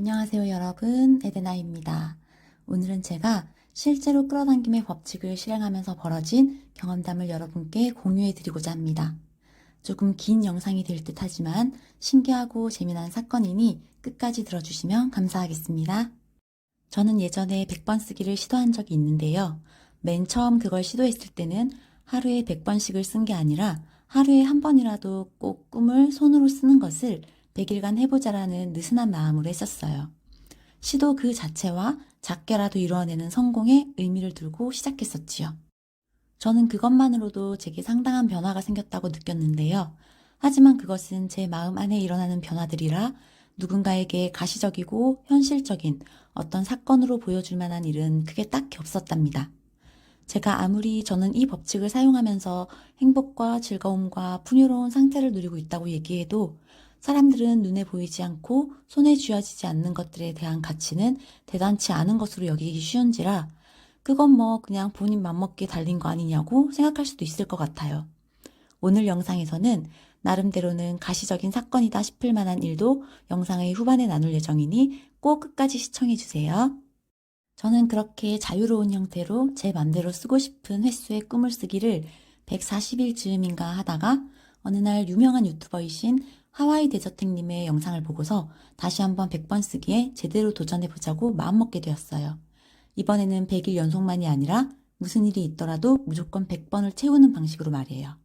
안녕하세요 여러분, 에데나입니다. 오늘은 제가 실제로 끌어당김의 법칙을 실행하면서 벌어진 경험담을 여러분께 공유해 드리고자 합니다. 조금 긴 영상이 될 듯 하지만 신기하고 재미난 사건이니 끝까지 들어주시면 감사하겠습니다. 저는 예전에 100번 쓰기를 시도한 적이 있는데요. 맨 처음 그걸 시도했을 때는 하루에 100번씩을 쓴 게 아니라 하루에 한 번이라도 꼭 꿈을 손으로 쓰는 것을 100일간 해보자라는 느슨한 마음으로 했었어요. 시도 그 자체와 작게라도 이루어내는 성공에 의미를 두고 시작했었지요. 저는 그것만으로도 제게 상당한 변화가 생겼다고 느꼈는데요. 하지만 그것은 제 마음 안에 일어나는 변화들이라 누군가에게 가시적이고 현실적인 어떤 사건으로 보여줄 만한 일은 크게 딱히 없었답니다. 제가 아무리 저는 이 법칙을 사용하면서 행복과 즐거움과 풍요로운 상태를 누리고 있다고 얘기해도 사람들은 눈에 보이지 않고 손에 쥐어지지 않는 것들에 대한 가치는 대단치 않은 것으로 여기기 쉬운지라 그건 뭐 그냥 본인 맘먹기에 달린 거 아니냐고 생각할 수도 있을 것 같아요. 오늘 영상에서는 나름대로는 가시적인 사건이다 싶을 만한 일도 영상의 후반에 나눌 예정이니 꼭 끝까지 시청해주세요. 저는 그렇게 자유로운 형태로 제 맘대로 쓰고 싶은 횟수의 꿈을 쓰기를 140일쯤인가 하다가 어느 날 유명한 유튜버이신 하와이 데저택님의 영상을 보고서 다시 한번 100번 쓰기에 제대로 도전해보자고 마음먹게 되었어요. 이번에는 100일 연속만이 아니라 무슨 일이 있더라도 무조건 100번을 채우는 방식으로 말이에요.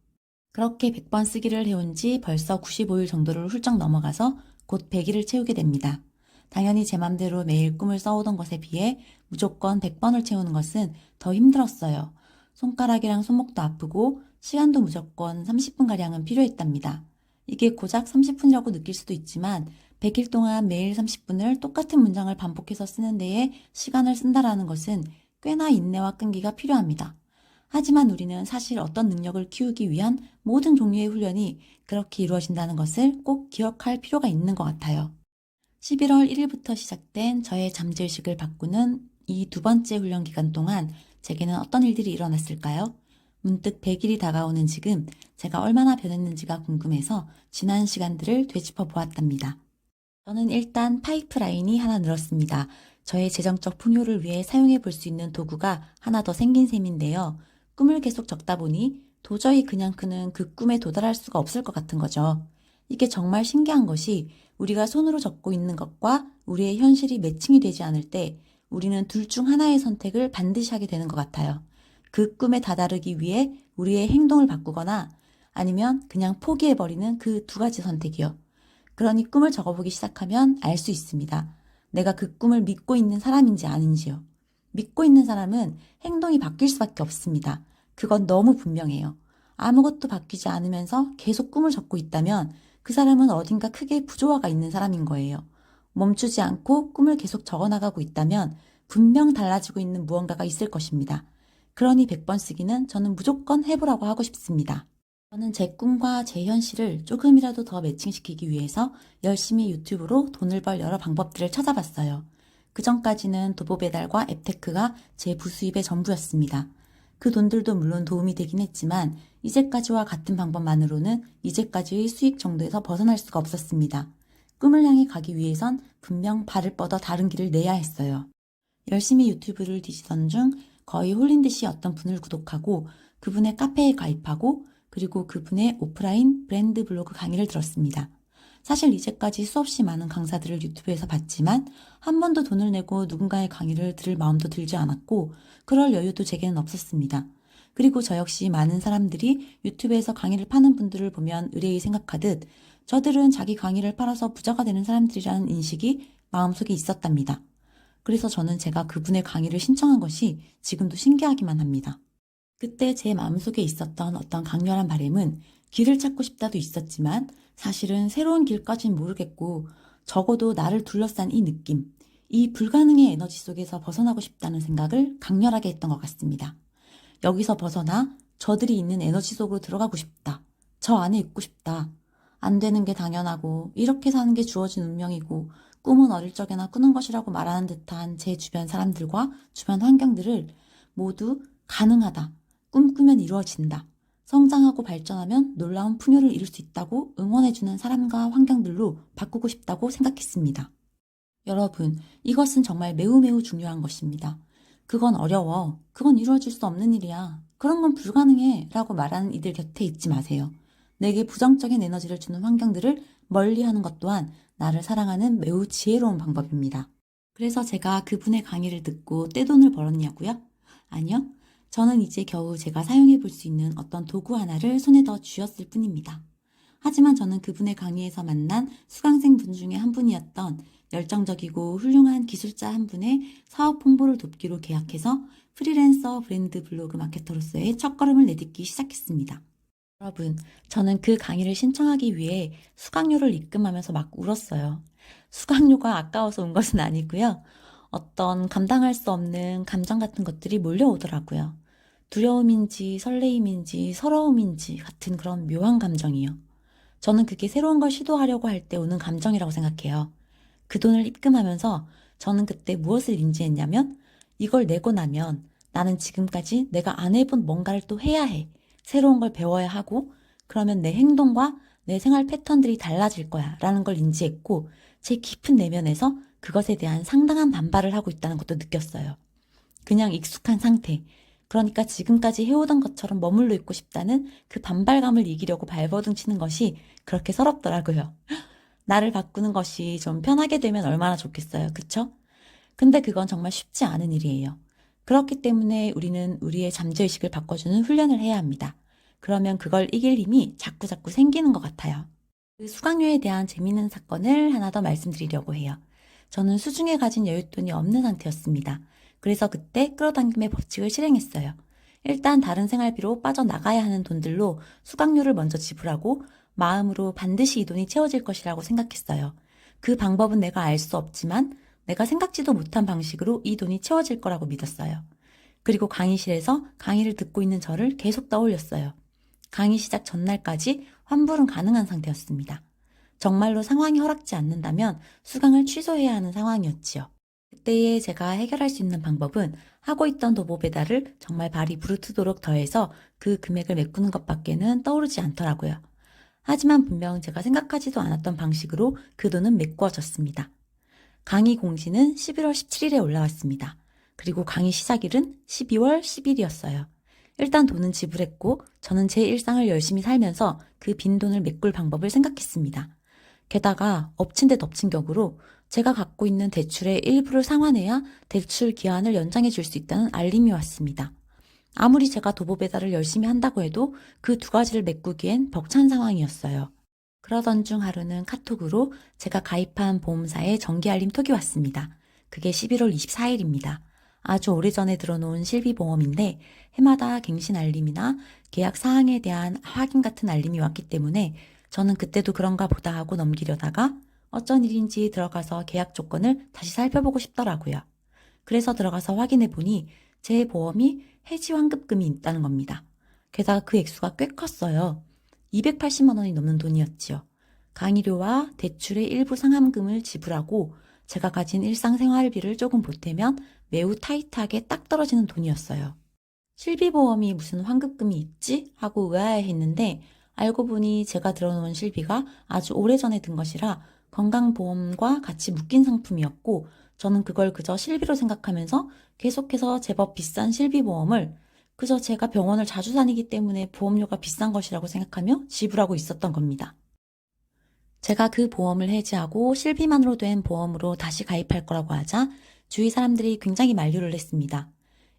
그렇게 100번 쓰기를 해온 지 벌써 95일 정도를 훌쩍 넘어가서 곧 100일을 채우게 됩니다. 당연히 제 맘대로 매일 꿈을 써오던 것에 비해 무조건 100번을 채우는 것은 더 힘들었어요. 손가락이랑 손목도 아프고 시간도 무조건 30분가량은 필요했답니다. 이게 고작 30분이라고 느낄 수도 있지만 100일 동안 매일 30분을 똑같은 문장을 반복해서 쓰는 데에 시간을 쓴다라는 것은 꽤나 인내와 끈기가 필요합니다. 하지만 우리는 사실 어떤 능력을 키우기 위한 모든 종류의 훈련이 그렇게 이루어진다는 것을 꼭 기억할 필요가 있는 것 같아요. 11월 1일부터 시작된 저의 잠재의식을 바꾸는 이 두 번째 훈련 기간 동안 제게는 어떤 일들이 일어났을까요? 문득 100일이 다가오는 지금 제가 얼마나 변했는지가 궁금해서 지난 시간들을 되짚어 보았답니다. 저는 일단 파이프라인이 하나 늘었습니다. 저의 재정적 풍요를 위해 사용해 볼 수 있는 도구가 하나 더 생긴 셈인데요. 꿈을 계속 적다 보니 도저히 그냥 그는 그 꿈에 도달할 수가 없을 것 같은 거죠. 이게 정말 신기한 것이 우리가 손으로 적고 있는 것과 우리의 현실이 매칭이 되지 않을 때 우리는 둘 중 하나의 선택을 반드시 하게 되는 것 같아요. 그 꿈에 다다르기 위해 우리의 행동을 바꾸거나 아니면 그냥 포기해버리는 그 두 가지 선택이요. 그러니 꿈을 적어보기 시작하면 알 수 있습니다. 내가 그 꿈을 믿고 있는 사람인지 아닌지요. 믿고 있는 사람은 행동이 바뀔 수밖에 없습니다. 그건 너무 분명해요. 아무것도 바뀌지 않으면서 계속 꿈을 적고 있다면 그 사람은 어딘가 크게 부조화가 있는 사람인 거예요. 멈추지 않고 꿈을 계속 적어나가고 있다면 분명 달라지고 있는 무언가가 있을 것입니다. 그러니 100번 쓰기는 저는 무조건 해보라고 하고 싶습니다. 저는 제 꿈과 제 현실을 조금이라도 더 매칭시키기 위해서 열심히 유튜브로 돈을 벌 여러 방법들을 찾아봤어요. 그 전까지는 도보 배달과 앱테크가 제 부수입의 전부였습니다. 그 돈들도 물론 도움이 되긴 했지만 이제까지와 같은 방법만으로는 이제까지의 수익 정도에서 벗어날 수가 없었습니다. 꿈을 향해 가기 위해선 분명 발을 뻗어 다른 길을 내야 했어요. 열심히 유튜브를 뒤지던 중 거의 홀린 듯이 어떤 분을 구독하고 그분의 카페에 가입하고 그리고 그분의 오프라인 브랜드 블로그 강의를 들었습니다. 사실 이제까지 수없이 많은 강사들을 유튜브에서 봤지만 한 번도 돈을 내고 누군가의 강의를 들을 마음도 들지 않았고 그럴 여유도 제게는 없었습니다. 그리고 저 역시 많은 사람들이 유튜브에서 강의를 파는 분들을 보면 의뢰의 생각하듯 저들은 자기 강의를 팔아서 부자가 되는 사람들이라는 인식이 마음속에 있었답니다. 그래서 저는 제가 그분의 강의를 신청한 것이 지금도 신기하기만 합니다. 그때 제 마음속에 있었던 어떤 강렬한 바람은 길을 찾고 싶다도 있었지만 사실은 새로운 길까진 모르겠고 적어도 나를 둘러싼 이 느낌, 이 불가능의 에너지 속에서 벗어나고 싶다는 생각을 강렬하게 했던 것 같습니다. 여기서 벗어나 저들이 있는 에너지 속으로 들어가고 싶다. 저 안에 있고 싶다. 안 되는 게 당연하고 이렇게 사는 게 주어진 운명이고 꿈은 어릴 적에나 꾸는 것이라고 말하는 듯한 제 주변 사람들과 주변 환경들을 모두 가능하다. 꿈꾸면 이루어진다. 성장하고 발전하면 놀라운 풍요를 이룰 수 있다고 응원해주는 사람과 환경들로 바꾸고 싶다고 생각했습니다. 여러분, 이것은 정말 매우 매우 중요한 것입니다. 그건 어려워. 그건 이루어질 수 없는 일이야. 그런 건 불가능해. 라고 말하는 이들 곁에 있지 마세요. 내게 부정적인 에너지를 주는 환경들을 멀리하는 것 또한 나를 사랑하는 매우 지혜로운 방법입니다. 그래서 제가 그분의 강의를 듣고 떼돈을 벌었냐고요? 아니요. 저는 이제 겨우 제가 사용해 볼 수 있는 어떤 도구 하나를 손에 더 쥐었을 뿐입니다. 하지만 저는 그분의 강의에서 만난 수강생분 중에 한 분이었던 열정적이고 훌륭한 기술자 한 분의 사업 홍보를 돕기로 계약해서 프리랜서 브랜드 블로그 마케터로서의 첫걸음을 내딛기 시작했습니다. 여러분, 저는 그 강의를 신청하기 위해 수강료를 입금하면서 막 울었어요. 수강료가 아까워서 온 것은 아니고요. 어떤 감당할 수 없는 감정 같은 것들이 몰려오더라고요. 두려움인지 설레임인지 서러움인지 같은 그런 묘한 감정이요. 저는 그게 새로운 걸 시도하려고 할 때 오는 감정이라고 생각해요. 그 돈을 입금하면서 저는 그때 무엇을 인지했냐면 이걸 내고 나면 나는 지금까지 내가 안 해본 뭔가를 또 해야 해. 새로운 걸 배워야 하고 그러면 내 행동과 내 생활 패턴들이 달라질 거야 라는 걸 인지했고 제 깊은 내면에서 그것에 대한 상당한 반발을 하고 있다는 것도 느꼈어요. 그냥 익숙한 상태. 그러니까 지금까지 해오던 것처럼 머물러 있고 싶다는 그 반발감을 이기려고 발버둥 치는 것이 그렇게 서럽더라고요. 나를 바꾸는 것이 좀 편하게 되면 얼마나 좋겠어요. 그쵸? 근데 그건 정말 쉽지 않은 일이에요. 그렇기 때문에 우리는 우리의 잠재의식을 바꿔주는 훈련을 해야 합니다. 그러면 그걸 이길 힘이 자꾸자꾸 생기는 것 같아요. 그 수강료에 대한 재미있는 사건을 하나 더 말씀드리려고 해요. 저는 수중에 가진 여윳돈이 없는 상태였습니다. 그래서 그때 끌어당김의 법칙을 실행했어요. 일단 다른 생활비로 빠져나가야 하는 돈들로 수강료를 먼저 지불하고 마음으로 반드시 이 돈이 채워질 것이라고 생각했어요. 그 방법은 내가 알 수 없지만 내가 생각지도 못한 방식으로 이 돈이 채워질 거라고 믿었어요. 그리고 강의실에서 강의를 듣고 있는 저를 계속 떠올렸어요. 강의 시작 전날까지 환불은 가능한 상태였습니다. 정말로 상황이 허락지 않는다면 수강을 취소해야 하는 상황이었지요. 그때에 제가 해결할 수 있는 방법은 하고 있던 도보 배달을 정말 발이 부르트도록 더해서 그 금액을 메꾸는 것밖에는 떠오르지 않더라고요. 하지만 분명 제가 생각하지도 않았던 방식으로 그 돈은 메꾸어졌습니다. 강의 공지는 11월 17일에 올라왔습니다. 그리고 강의 시작일은 12월 10일이었어요. 일단 돈은 지불했고 저는 제 일상을 열심히 살면서 그 빈돈을 메꿀 방법을 생각했습니다. 게다가 엎친 데 덮친 격으로 제가 갖고 있는 대출의 일부를 상환해야 대출 기한을 연장해 줄 수 있다는 알림이 왔습니다. 아무리 제가 도보 배달을 열심히 한다고 해도 그 두 가지를 메꾸기엔 벅찬 상황이었어요. 그러던 중 하루는 카톡으로 제가 가입한 보험사에 정기 알림 톡이 왔습니다. 그게 11월 24일입니다. 아주 오래전에 들어놓은 실비보험인데 해마다 갱신 알림이나 계약 사항에 대한 확인 같은 알림이 왔기 때문에 저는 그때도 그런가 보다 하고 넘기려다가 어쩐 일인지 들어가서 계약 조건을 다시 살펴보고 싶더라고요. 그래서 들어가서 확인해 보니 제 보험이 해지 환급금이 있다는 겁니다. 게다가 그 액수가 꽤 컸어요. 280만 원이 넘는 돈이었지요. 강의료와 대출의 일부 상환금을 지불하고 제가 가진 일상생활비를 조금 보태면 매우 타이트하게 딱 떨어지는 돈이었어요. 실비보험이 무슨 환급금이 있지? 하고 의아해했는데 알고 보니 제가 들어놓은 실비가 아주 오래전에 든 것이라 건강보험과 같이 묶인 상품이었고 저는 그걸 그저 실비로 생각하면서 계속해서 제법 비싼 실비보험을 그저 제가 병원을 자주 다니기 때문에 보험료가 비싼 것이라고 생각하며 지불하고 있었던 겁니다. 제가 그 보험을 해지하고 실비만으로 된 보험으로 다시 가입할 거라고 하자 주위 사람들이 굉장히 만류를 했습니다.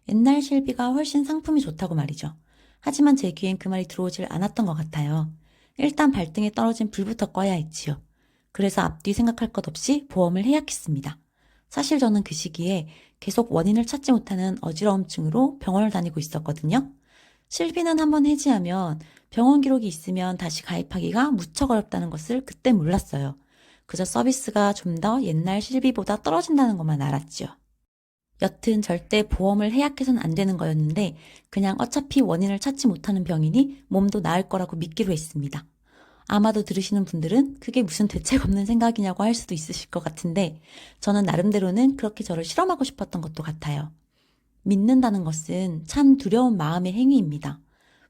옛날 실비가 훨씬 상품이 좋다고 말이죠. 하지만 제 귀엔 그 말이 들어오질 않았던 것 같아요. 일단 발등에 떨어진 불부터 꺼야 했지요. 그래서 앞뒤 생각할 것 없이 보험을 해약했습니다. 사실 저는 그 시기에 계속 원인을 찾지 못하는 어지러움증으로 병원을 다니고 있었거든요. 실비는 한번 해지하면 병원 기록이 있으면 다시 가입하기가 무척 어렵다는 것을 그때 몰랐어요. 그저 서비스가 좀 더 옛날 실비보다 떨어진다는 것만 알았지요. 여튼 절대 보험을 해약해서는 안 되는 거였는데 그냥 어차피 원인을 찾지 못하는 병이니 몸도 나을 거라고 믿기로 했습니다. 아마도 들으시는 분들은 그게 무슨 대책 없는 생각이냐고 할 수도 있으실 것 같은데 저는 나름대로는 그렇게 저를 실험하고 싶었던 것도 같아요. 믿는다는 것은 참 두려운 마음의 행위입니다.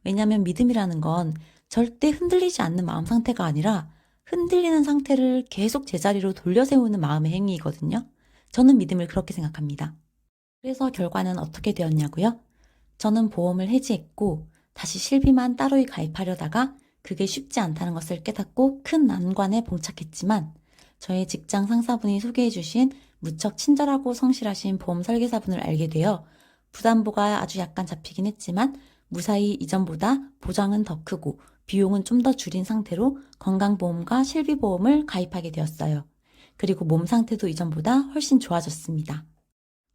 왜냐하면 믿음이라는 건 절대 흔들리지 않는 마음 상태가 아니라 흔들리는 상태를 계속 제자리로 돌려 세우는 마음의 행위이거든요. 저는 믿음을 그렇게 생각합니다. 그래서 결과는 어떻게 되었냐고요? 저는 보험을 해지했고 다시 실비만 따로 가입하려다가 그게 쉽지 않다는 것을 깨닫고 큰 난관에 봉착했지만 저의 직장 상사분이 소개해 주신 무척 친절하고 성실하신 보험 설계사분을 알게 되어 부담보가 아주 약간 잡히긴 했지만 무사히 이전보다 보장은 더 크고 비용은 좀 더 줄인 상태로 건강보험과 실비보험을 가입하게 되었어요. 그리고 몸 상태도 이전보다 훨씬 좋아졌습니다.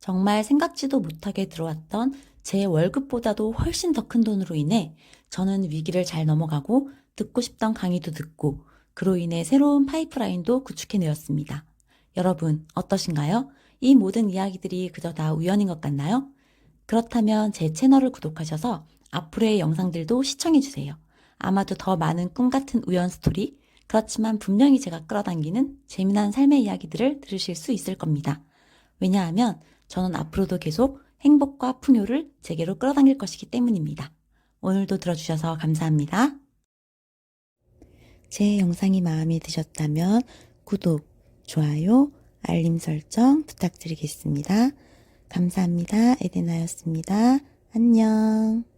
정말 생각지도 못하게 들어왔던 제 월급보다도 훨씬 더 큰 돈으로 인해 저는 위기를 잘 넘어가고 듣고 싶던 강의도 듣고 그로 인해 새로운 파이프라인도 구축해내었습니다. 여러분 어떠신가요? 이 모든 이야기들이 그저 다 우연인 것 같나요? 그렇다면 제 채널을 구독하셔서 앞으로의 영상들도 시청해주세요. 아마도 더 많은 꿈 같은 우연 스토리, 그렇지만 분명히 제가 끌어당기는 재미난 삶의 이야기들을 들으실 수 있을 겁니다. 왜냐하면 저는 앞으로도 계속 행복과 풍요를 제게로 끌어당길 것이기 때문입니다. 오늘도 들어주셔서 감사합니다. 제 영상이 마음에 드셨다면 구독, 좋아요, 알림 설정 부탁드리겠습니다. 감사합니다. 에데나였습니다. 안녕.